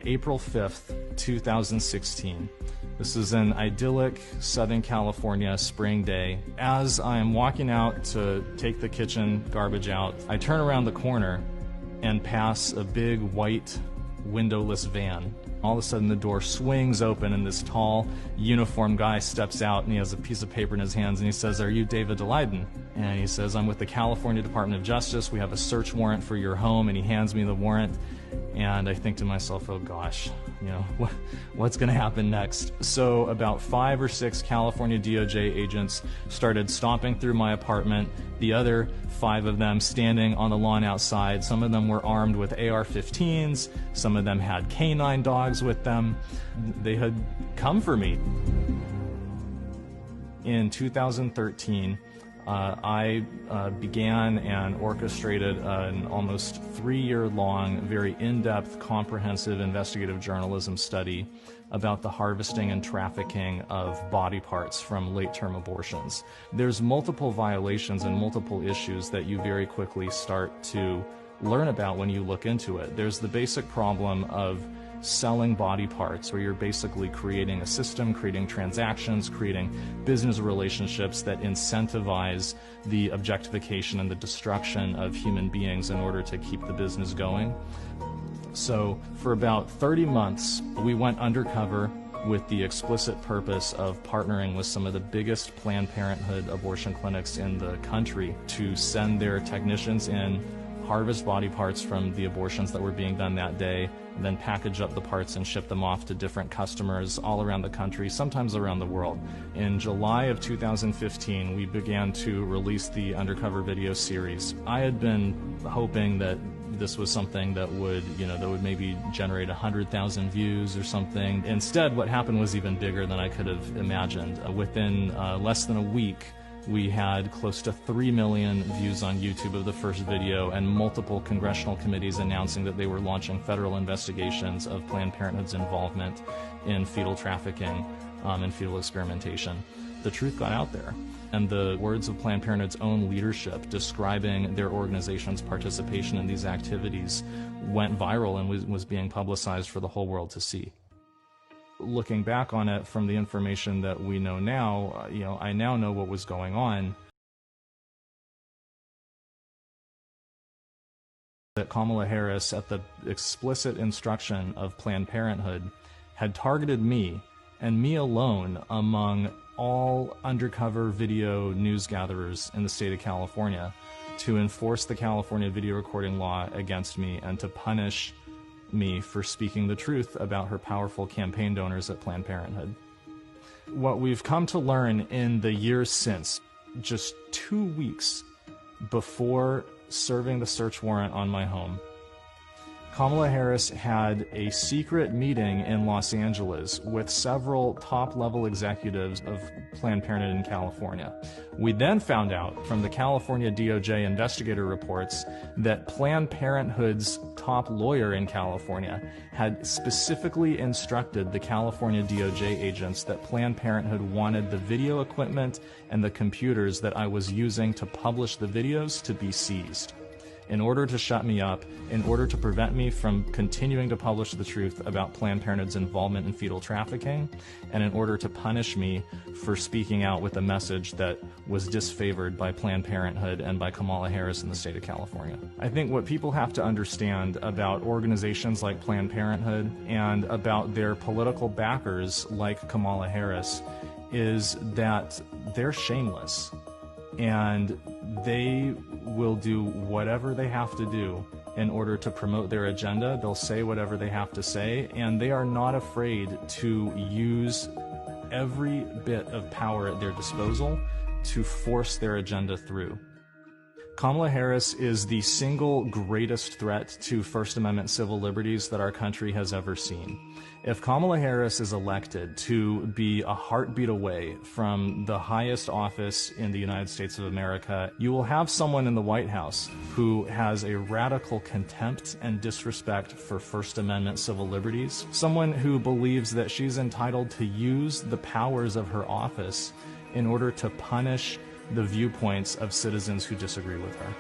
April 5th, 2016. This is an idyllic Southern California spring day. As I'm walking out to take the kitchen garbage out, I turn around the corner and pass a big white windowless van. All of a sudden the door swings open and this tall uniformed guy steps out and he has a piece of paper in his hands and he says, "Are you David Daleiden?" And he says, "I'm with the California Department of Justice. We have a search warrant for your home." And he hands me the warrant. And I think to myself, oh gosh, you know, what's going to happen next? So about 5 or 6 California DOJ agents started stomping through my apartment, the other 5 of them standing on the lawn outside. Some of them were armed with AR-15s, some of them had canine dogs with them. They had come for me. In 2013, I began and orchestrated an almost 3-year-long, very in-depth, comprehensive investigative journalism study about the harvesting and trafficking of body parts from late-term abortions. There's multiple violations and multiple issues that you very quickly start to learn about when you look into it. There's the basic problem of selling body parts, where you're basically creating a system, creating transactions, creating business relationships that incentivize the objectification and the destruction of human beings in order to keep the business going. So for about 30 months, we went undercover with the explicit purpose of partnering with some of the biggest Planned Parenthood abortion clinics in the country to send their technicians in, harvest body parts from the abortions that were being done that day, and then package up the parts and ship them off to different customers all around the country, sometimes around the world. In July of 2015, we began to release the Undercover video series. I had been hoping that this was something that would, that would maybe generate 100,000 views or something. Instead, what happened was even bigger than I could have imagined. Within less than a week, we had close to 3 million views on YouTube of the first video, and multiple congressional committees announcing that they were launching federal investigations of Planned Parenthood's involvement in fetal trafficking and fetal experimentation. The truth got out there, and the words of Planned Parenthood's own leadership describing their organization's participation in these activities went viral and was being publicized for the whole world to see. Looking back on it from the information that we know now, I now know what was going on. That Kamala Harris, at the explicit instruction of Planned Parenthood, had targeted me, and me alone, among all undercover video news gatherers in the state of California, to enforce the California video recording law against me and to punish me for speaking the truth about her powerful campaign donors at Planned Parenthood. What we've come to learn in the years since, just 2 weeks before serving the search warrant on my home, Kamala Harris had a secret meeting in Los Angeles with several top-level executives of Planned Parenthood in California. We then found out from the California DOJ investigator reports that Planned Parenthood's top lawyer in California had specifically instructed the California DOJ agents that Planned Parenthood wanted the video equipment and the computers that I was using to publish the videos to be seized, in order to shut me up, in order to prevent me from continuing to publish the truth about Planned Parenthood's involvement in fetal trafficking, and in order to punish me for speaking out with a message that was disfavored by Planned Parenthood and by Kamala Harris in the state of California. I think what people have to understand about organizations like Planned Parenthood and about their political backers like Kamala Harris is that they're shameless, and they will do whatever they have to do in order to promote their agenda. They'll say whatever they have to say, and they are not afraid to use every bit of power at their disposal to force their agenda through. Kamala Harris is the single greatest threat to First Amendment civil liberties that our country has ever seen. If Kamala Harris is elected to be a heartbeat away from the highest office in the United States of America, you will have someone in the White House who has a radical contempt and disrespect for First Amendment civil liberties, someone who believes that she's entitled to use the powers of her office in order to punish the viewpoints of citizens who disagree with her.